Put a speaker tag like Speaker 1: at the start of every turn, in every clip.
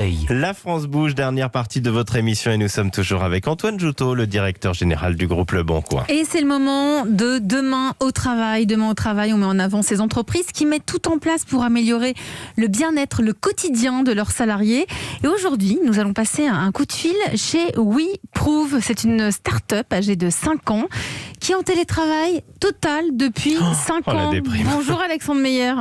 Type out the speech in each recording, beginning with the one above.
Speaker 1: La France bouge, dernière partie de votre émission et nous sommes toujours avec Antoine Joutot, le directeur général du groupe Le Bon Coin.
Speaker 2: Et c'est le moment de demain au travail. Demain au travail, on met en avant ces entreprises qui mettent tout en place pour améliorer le bien-être, le quotidien de leurs salariés. Et aujourd'hui, nous allons passer un coup de fil chez WeProve. C'est une start-up âgée de 5 ans qui est en télétravail total depuis 5 ans. Bonjour Alexandre Meyer.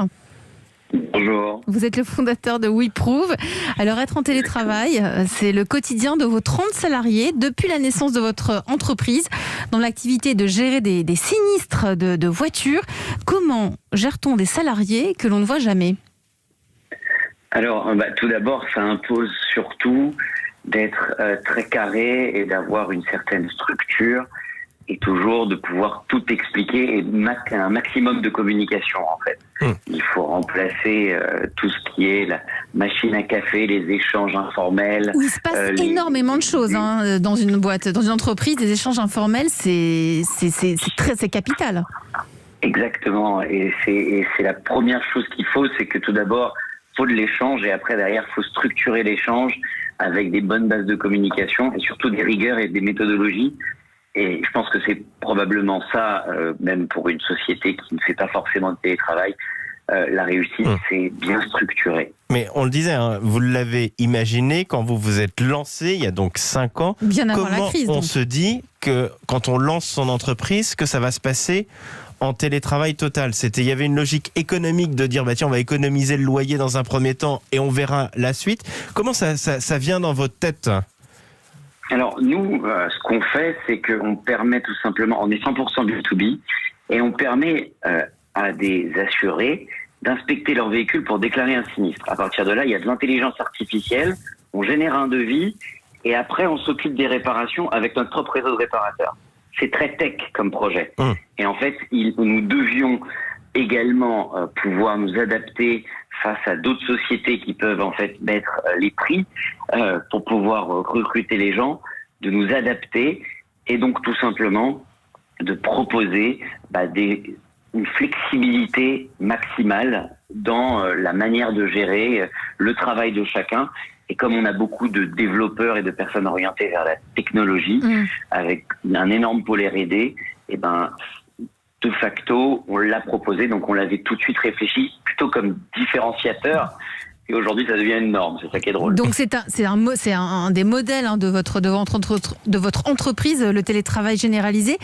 Speaker 3: Bonjour.
Speaker 2: Vous êtes le fondateur de WeProve. Alors être en télétravail, c'est le quotidien de vos 30 salariés depuis la naissance de votre entreprise, dans l'activité de gérer des sinistres de voitures. Comment gère-t-on des salariés que l'on ne voit jamais ?
Speaker 3: Alors, tout d'abord, ça impose surtout d'être très carré et d'avoir une certaine structure et toujours de pouvoir tout expliquer et un maximum de communication en fait. Il faut remplacer tout ce qui est la machine à café, les échanges informels.
Speaker 2: Où il se passe énormément de choses dans une boîte, dans une entreprise. Les échanges informels, c'est capital.
Speaker 3: Exactement. Et c'est la première chose qu'il faut, c'est que tout d'abord, il faut de l'échange et après derrière, il faut structurer l'échange avec des bonnes bases de communication et surtout des rigueurs et des méthodologies. Et je pense que c'est probablement ça, même pour une société qui ne fait pas forcément de télétravail, la réussite, c'est bien structuré.
Speaker 1: Mais on le disait, vous l'avez imaginé quand vous vous êtes lancé, il y a donc 5 ans.
Speaker 2: Bien avant la crise.
Speaker 1: On se dit que quand on lance son entreprise, que ça va se passer en télétravail total. Il y avait une logique économique de dire, tiens, on va économiser le loyer dans un premier temps et on verra la suite. Comment ça vient dans votre tête ?
Speaker 3: Alors nous, ce qu'on fait, c'est qu'on permet tout simplement, on est 100% B2B, et on permet à des assurés d'inspecter leur véhicule pour déclarer un sinistre. À partir de là, il y a de l'intelligence artificielle, on génère un devis, et après on s'occupe des réparations avec notre propre réseau de réparateurs. C'est très tech comme projet. Et en fait, nous devions également pouvoir nous adapter face à d'autres sociétés qui peuvent en fait mettre les prix pour pouvoir recruter les gens, de nous adapter et donc tout simplement de proposer une flexibilité maximale dans la manière de gérer le travail de chacun. Et comme on a beaucoup de développeurs et de personnes orientées vers la technologie, avec un énorme pôle R&D, de facto, on l'a proposé, donc on l'avait tout de suite réfléchi, plutôt comme différenciateur. Et aujourd'hui, ça devient une norme. C'est ça qui est drôle.
Speaker 2: Donc c'est un des modèles de votre entreprise, le télétravail généralisé.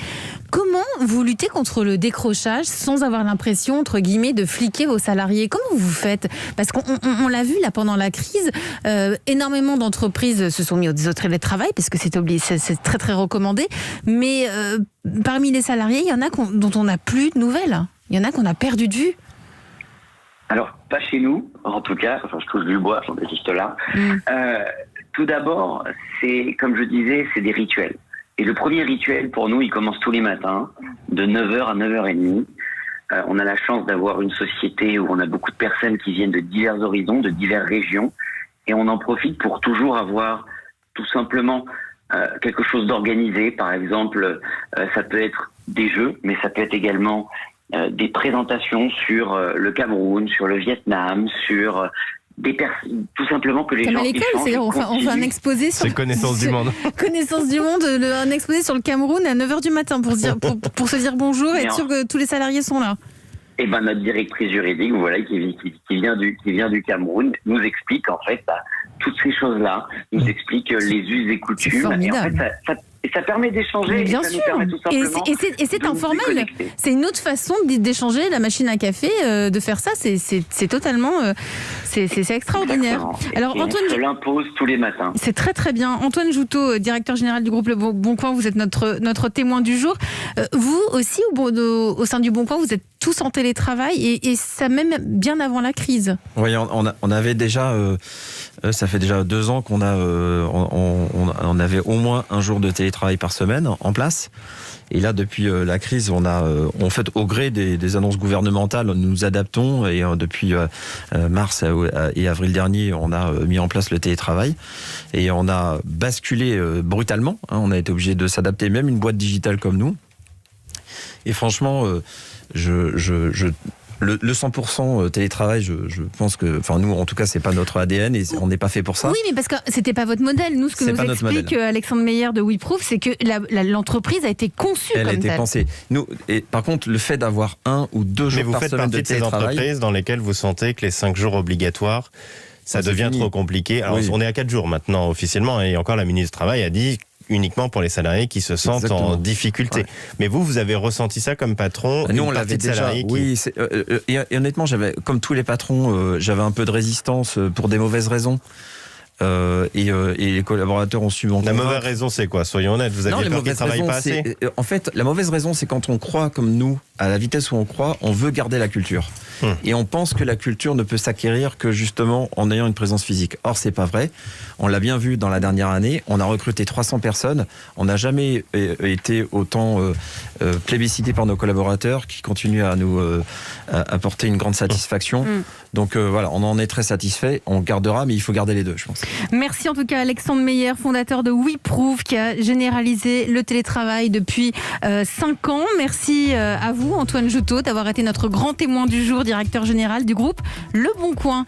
Speaker 2: Comment vous luttez contre le décrochage sans avoir l'impression, entre guillemets, de fliquer vos salariés ? Comment vous faites ? Parce qu'on l'a vu là pendant la crise, énormément d'entreprises se sont mis au télétravail parce que c'est très très recommandé. Mais parmi les salariés, il y en a dont on n'a plus de nouvelles. Il y en a qu'on a perdu de vue.
Speaker 3: Alors, pas chez nous, en tout cas, je touche du bois, j'en ai juste là. Tout d'abord, c'est, comme je disais, c'est des rituels. Et le premier rituel, pour nous, il commence tous les matins, de 9h à 9h30. On a la chance d'avoir une société où on a beaucoup de personnes qui viennent de divers horizons, de diverses régions, et on en profite pour toujours avoir tout simplement quelque chose d'organisé. Par exemple, ça peut être des jeux, mais ça peut être également des présentations sur le Cameroun, sur le Vietnam, sur tout simplement que les
Speaker 2: comme
Speaker 3: gens
Speaker 2: à l'école, c'est-à-dire on fait un exposé sur
Speaker 1: connaissance du monde.
Speaker 2: Connaissance du monde, un exposé sur le Cameroun à 9h du matin pour se dire bonjour et être sûr que tous les salariés sont là.
Speaker 3: Et notre directrice juridique, voilà, qui vient du Cameroun, nous explique en fait toutes ces choses-là, nous explique les us et coutumes. Et en fait, ça permet d'échanger.
Speaker 2: Bien
Speaker 3: sûr.
Speaker 2: Nous
Speaker 3: permet tout simplement
Speaker 2: et c'est informel. C'est une autre façon d'échanger. La machine à café, de faire ça, c'est totalement, c'est extraordinaire.
Speaker 3: Alors Antoine, on se l'impose tous les matins.
Speaker 2: C'est très très bien. Antoine Joutot, directeur général du groupe Le Bon Coin, vous êtes notre témoin du jour. Vous aussi, au sein du Bon Coin, vous êtes tous en télétravail et ça même bien avant la crise.
Speaker 4: Oui, on avait déjà, ça fait déjà 2 ans qu'on on avait au moins un jour de télétravail par semaine en place. Et là, depuis la crise, on fait au gré des annonces gouvernementales, nous nous adaptons et depuis mars et avril dernier, on a mis en place le télétravail et on a basculé brutalement. On a été obligé de s'adapter, même une boîte digitale comme nous. Et franchement, Le 100% télétravail, je pense que, enfin nous en tout cas c'est pas notre ADN et on n'est pas fait pour ça.
Speaker 2: Oui, mais parce que c'était pas votre modèle. Nous, ce que
Speaker 4: C'est
Speaker 2: nous
Speaker 4: pas notre
Speaker 2: explique
Speaker 4: modèle.
Speaker 2: Alexandre Meyer de WeProof, c'est que l'entreprise a été conçue
Speaker 4: Elle a
Speaker 2: comme
Speaker 4: été
Speaker 2: telle.
Speaker 4: pensée. Nous, et par contre, le fait d'avoir 1 ou 2
Speaker 1: Mais
Speaker 4: jours
Speaker 1: vous
Speaker 4: par
Speaker 1: faites
Speaker 4: semaine
Speaker 1: partie
Speaker 4: de
Speaker 1: de ces
Speaker 4: télétravail,
Speaker 1: entreprises dans lesquelles vous sentez que les 5 jours obligatoires, ça
Speaker 4: c'est
Speaker 1: devient
Speaker 4: fini.
Speaker 1: trop compliqué. Alors,
Speaker 4: Oui.
Speaker 1: on est à 4 jours maintenant officiellement, et encore la ministre du Travail a dit uniquement pour les salariés qui se sentent
Speaker 4: Exactement.
Speaker 1: en difficulté.
Speaker 4: Ouais.
Speaker 1: Mais vous avez ressenti ça comme patron,
Speaker 4: nous
Speaker 1: une
Speaker 4: on
Speaker 1: partie
Speaker 4: l'avait
Speaker 1: de
Speaker 4: déjà.
Speaker 1: salariés qui...
Speaker 4: Oui, et honnêtement, comme tous les patrons, j'avais un peu de résistance pour des mauvaises raisons. Et les collaborateurs ont su m'en
Speaker 1: La
Speaker 4: convaincre.
Speaker 1: mauvaise raison, c'est quoi? Soyons honnêtes, vous
Speaker 4: Non,
Speaker 1: aviez
Speaker 4: les
Speaker 1: peur qu'ils ne
Speaker 4: mauvaises
Speaker 1: travaillent
Speaker 4: raisons,
Speaker 1: pas assez?
Speaker 4: en fait, la mauvaise raison, c'est quand on croit comme nous, à la vitesse où on croit, on veut garder la culture. Et on pense que la culture ne peut s'acquérir que justement en ayant une présence physique. Or, c'est pas vrai. On l'a bien vu dans la dernière année. On a recruté 300 personnes. On n'a jamais été autant plébiscité par nos collaborateurs qui continuent à nous apporter une grande satisfaction. Donc voilà, on en est très satisfait. On gardera, mais il faut garder les deux, je pense.
Speaker 2: Merci en tout cas Alexandre Meyer, fondateur de WeProof, qui a généralisé le télétravail depuis 5 ans. Merci à vous, Antoine Joutot, d'avoir été notre grand témoin du jour, directeur général du groupe Le Bon Coin.